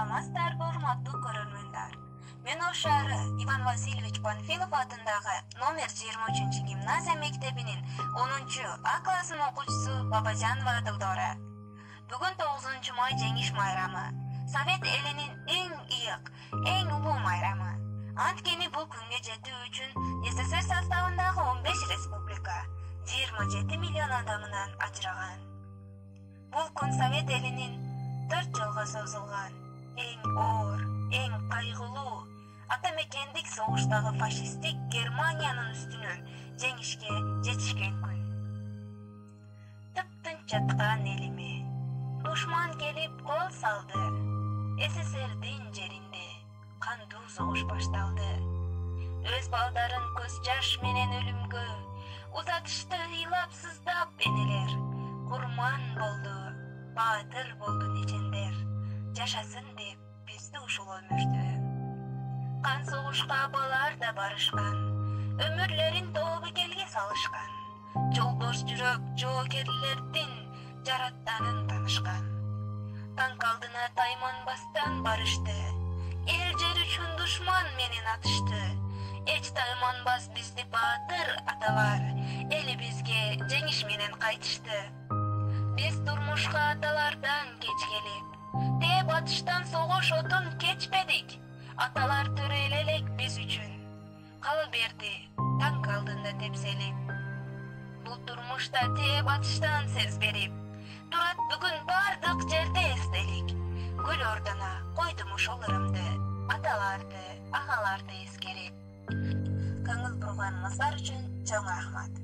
саламатсыздарбы, урматтуу көрөрмөндөр. Мен Ош шаары Иван Васильевич Панфилов атындагы номер 23 гимназия мектебинин 10А классынын окуучусу Бабажанова Дылдора. Бүгүн 9 май жеңиш майрамы. Совет элинин эң ыйык, эң улуу майрамы. Анткени бул күнгө жетүү үчүн СССР составындагы 15 республика 27 миллион адамынан ажыраган. Бул күн Совет элинин 4 жылга созулган эң оор, эң кайгылуу ата мекендик согуштагы фашисттик Германиянын үстүнөн жеңишке жетишкен күн. Тыптынч жаткан элиме душман келип кол салды. СССРдин жеринде кандуу согуш башталды. Өз балдарын көз жаш менен өлүмгө узатышты ыйлап сыздап энелер. Курман болду, баатыр болду нечендер. Жашасын деп бизди ушул өмүрдө. Кан согушка балар да барышкан. Өмүрлөрүн тобокелге салышкан. Жолбош жүрөк жоокерлердин жараттанын танышкан. Танк алдына тайманбастан барышты. Эл жер үчүн душман менен атышты. Эч тайманбас бизди баатыр аталар. Эли бизге жеңиш менен кайтышты. Биз турмушка аталардан кеч келип, тээ батыштан согуш отун кечпедик. Аталар төрөлө элек биз үчүн. Кала берди танк алдында тепселип. Бул турмушта тээ батыштан сез берип, турат бүгүн бардык жерде эстелик. Гүл ордуна койдум ошол ырымды, аталарды, агаларды эскерип. Көңүл бурганыңыздар үчүн чоң рахмат.